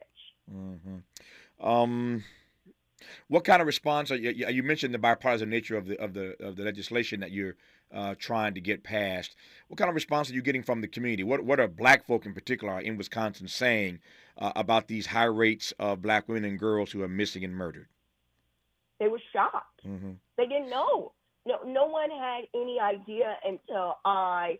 What kind of response you mentioned the bipartisan nature of the legislation that you're trying to get passed? What kind of response are you getting from the community? What are Black folk in particular in Wisconsin saying about these high rates of Black women and girls who are missing and murdered? They were shocked. They didn't know. No one had any idea until I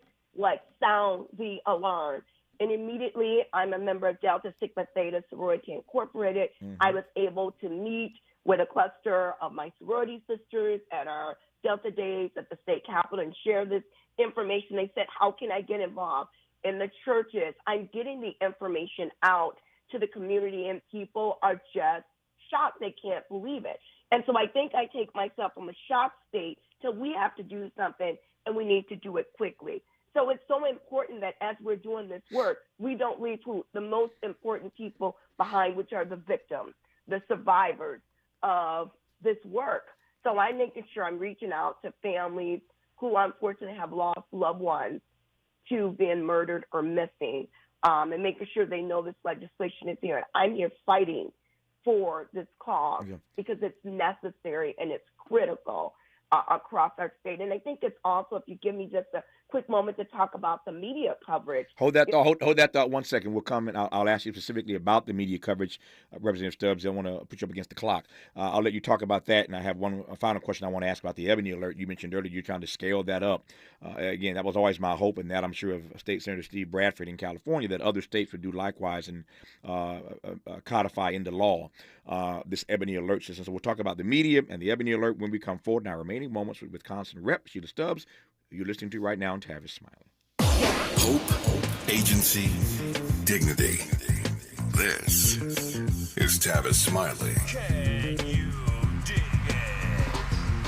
sound the alarm. And immediately, I'm a member of Delta Sigma Theta Sorority Incorporated. I was able to meet with a cluster of my sorority sisters at our Delta Days at the state capitol and share this information. They said, how can I get involved? In the churches, I'm getting the information out to the community, and people are just shocked. They can't believe it. And so I think I take myself from a shocked state to we have to do something, and we need to do it quickly. So it's so important that as we're doing this work, we don't leave the most important people behind, which are the victims, the survivors of this work. So I'm making sure I'm reaching out to families who unfortunately have lost loved ones to being murdered or missing, and making sure they know this legislation is here. And I'm here fighting for this cause because it's necessary and it's critical across our state. And I think it's also, if you give me just a quick moment to talk about the media coverage. Hold that thought 1 second. We'll come and I'll ask you specifically about the media coverage, Representative Stubbs. I want to put you up against the clock. I'll let you talk about that, and I have a final question I want to ask about the Ebony Alert. You mentioned earlier you're trying to scale that up. Again, that was always my hope, and that I'm sure of State Senator Steve Bradford in California, that other states would do likewise and codify into law this Ebony Alert system. So we'll talk about the media and the Ebony Alert when we come forward in our remaining moments with Wisconsin Rep. Sheila Stubbs, who you're listening to right now, on Tavis Smiley. Hope, agency, dignity. This is Tavis Smiley. Can you dig it?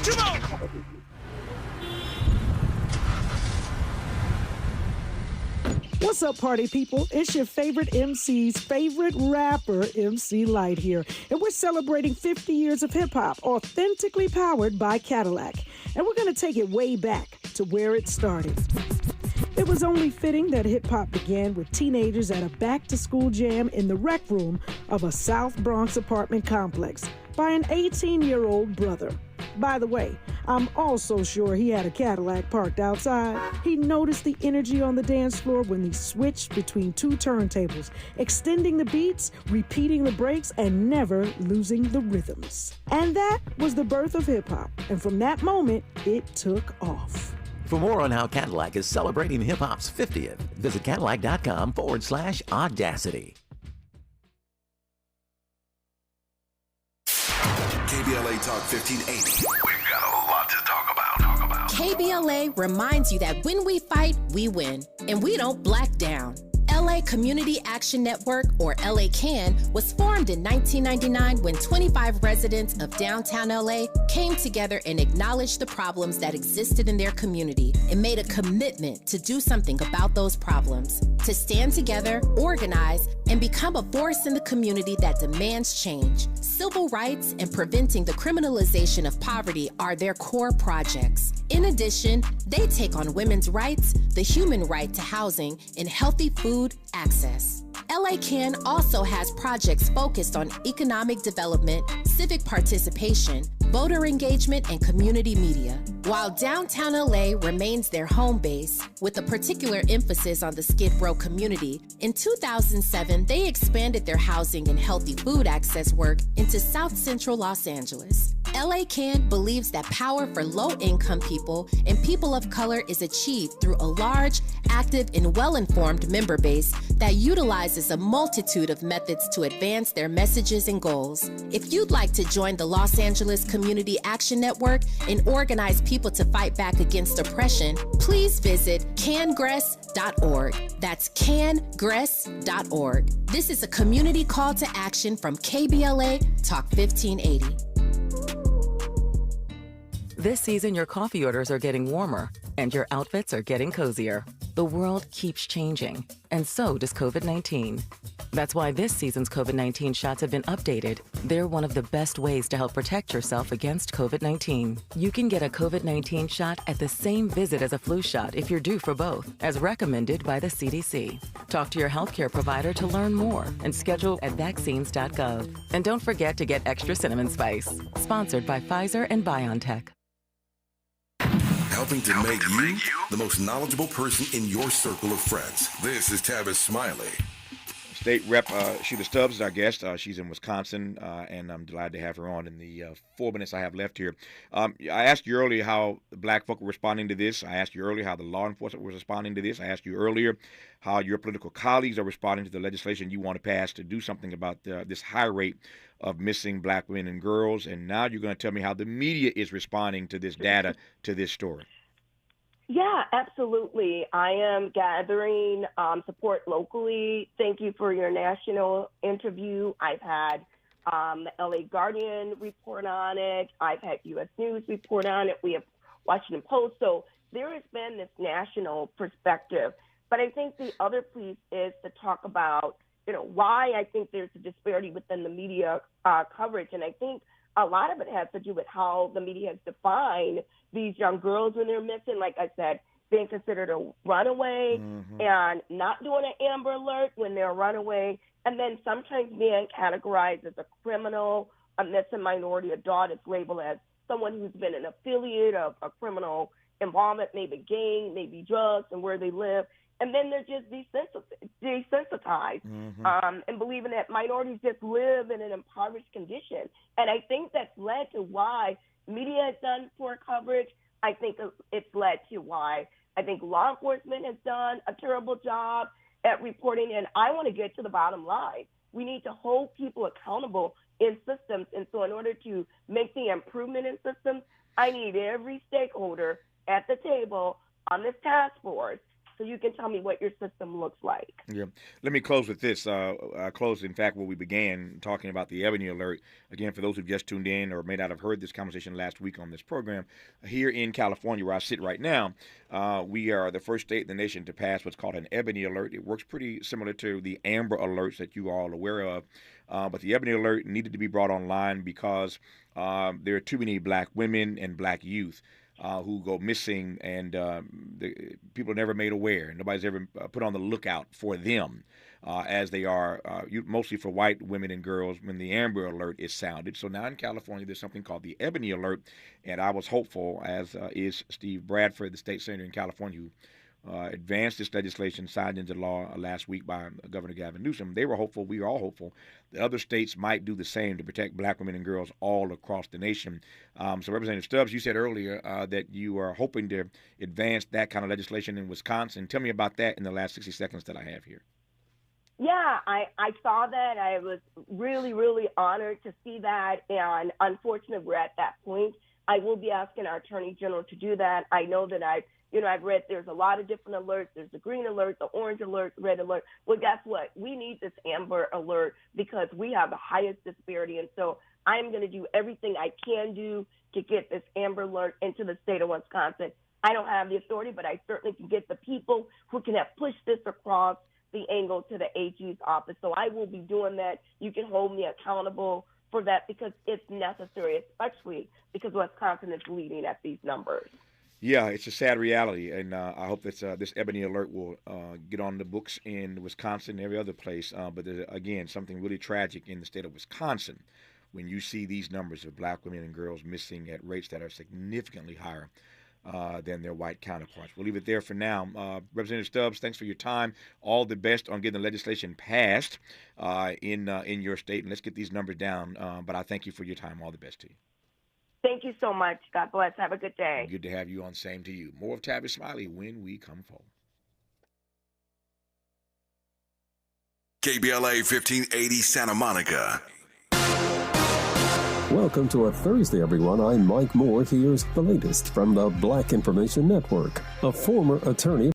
Come on! What's up, party people? It's your favorite MC's favorite rapper, MC Light here. And we're celebrating 50 years of hip-hop, authentically powered by Cadillac. And we're going to take it way back to where it started. It was only fitting that hip-hop began with teenagers at a back-to-school jam in the rec room of a South Bronx apartment complex by an 18-year-old brother. By the way, I'm also sure he had a Cadillac parked outside. He noticed the energy on the dance floor when they switched between two turntables, extending the beats, repeating the breaks, and never losing the rhythms. And that was the birth of hip-hop. And from that moment, it took off. For more on how Cadillac is celebrating hip-hop's 50th, visit Cadillac.com/audacity. KBLA Talk 1580. We've got a lot to talk about. KBLA reminds you that when we fight, we win, and we don't black down. LA Community Action Network, or LA CAN, was formed in 1999 when 25 residents of downtown LA came together and acknowledged the problems that existed in their community and made a commitment to do something about those problems, to stand together, organize, and become a force in the community that demands change. Civil rights and preventing the criminalization of poverty are their core projects. In addition, they take on women's rights, the human right to housing, and healthy food access. LA CAN also has projects focused on economic development, civic participation, voter engagement, and community media. While downtown LA remains their home base, with a particular emphasis on the Skid Row community, in 2007, they expanded their housing and healthy food access work into South Central Los Angeles. LA CAN believes that power for low-income people and people of color is achieved through a large, active, and well-informed member base that utilizes a multitude of methods to advance their messages and goals. If you'd like to join the Los Angeles Community Action Network and organize people to fight back against oppression, please visit cangress.org. That's cangress.org. This is a community call to action from KBLA Talk 1580. This season, your coffee orders are getting warmer, and your outfits are getting cozier. The world keeps changing, and so does COVID-19. That's why this season's COVID-19 shots have been updated. They're one of the best ways to help protect yourself against COVID-19. You can get a COVID-19 shot at the same visit as a flu shot if you're due for both, as recommended by the CDC. Talk to your healthcare provider to learn more and schedule at vaccines.gov. And don't forget to get extra cinnamon spice. Sponsored by Pfizer and BioNTech. Helping to make you the most knowledgeable person in your circle of friends. This is Tavis Smiley. State Rep Sheila Stubbs is our guest. She's in Wisconsin, and I'm delighted to have her on in the 4 minutes I have left here. I asked you earlier how the black folk were responding to this. I asked you earlier how the law enforcement was responding to this. I asked you earlier how your political colleagues are responding to the legislation you want to pass to do something about this high rate of missing black women and girls. And now you're going to tell me how the media is responding to this data, to this story. Yeah, absolutely. I am gathering support locally. Thank you for your national interview. I've had the LA Guardian report on it. I've had U.S. News report on it. We have Washington Post. So there has been this national perspective. But I think the other piece is to talk about, why I think there's a disparity within the media coverage. And I think a lot of it has to do with how the media has defined these young girls when they're missing, like I said, being considered a runaway and not doing an Amber Alert when they're a runaway, and then sometimes being categorized as a criminal, a missing minority adult is labeled as someone who's been an affiliate of a criminal involvement, maybe gang, maybe drugs, and where they live. And then they're just desensitized and believing that minorities just live in an impoverished condition. And I think that's led to why media has done poor coverage. I think it's led to why I think law enforcement has done a terrible job at reporting. And I want to get to the bottom line. We need to hold people accountable in systems. And so in order to make the improvement in systems, I need every stakeholder at the table on this task force so you can tell me what your system looks like. Yeah. Let me close with this. I close, in fact, where we began, talking about the Ebony Alert. Again, for those who've just tuned in or may not have heard this conversation last week on this program, here in California, where I sit right now, we are the first state in the nation to pass what's called an Ebony Alert. It works pretty similar to the Amber Alerts that you are all aware of. But the Ebony Alert needed to be brought online because there are too many black women and black youth who go missing, and the people are never made aware. Nobody's ever put on the lookout for them, as they are mostly for white women and girls when the Amber Alert is sounded. So now in California, there's something called the Ebony Alert, and I was hopeful, as is Steve Bradford, the state senator in California, who advanced this legislation signed into law last week by Governor Gavin Newsom. They were hopeful, we are all hopeful, that other states might do the same to protect black women and girls all across the nation. So Representative Stubbs, you said earlier that you are hoping to advance that kind of legislation in Wisconsin. Tell me about that in the last 60 seconds that I have here. Yeah, I saw that. I was really, really honored to see that, and unfortunately we're at that point. I will be asking our Attorney General to do that. I know that I've read there's a lot of different alerts. There's the green alert, the orange alert, red alert. Well, guess what? We need this Amber Alert because we have the highest disparity. And so I'm going to do everything I can do to get this Amber Alert into the state of Wisconsin. I don't have the authority, but I certainly can get the people who can have pushed this across the angle to the AG's office. So I will be doing that. You can hold me accountable for that because it's necessary, especially because Wisconsin is leading at these numbers. Yeah, it's a sad reality, and I hope that this Ebony Alert will get on the books in Wisconsin and every other place. But there's, again, something really tragic in the state of Wisconsin when you see these numbers of black women and girls missing at rates that are significantly higher than their white counterparts. We'll leave it there for now. Representative Stubbs, thanks for your time. All the best on getting the legislation passed in your state, and let's get these numbers down. But I thank you for your time. All the best to you. Thank you so much. God bless. Have a good day. Good to have you on. Same to you. More of Tavis Smiley when we come forward. KBLA 1580 Santa Monica. Welcome to a Thursday, everyone. I'm Mike Moore. Here's the latest from the Black Information Network. A former attorney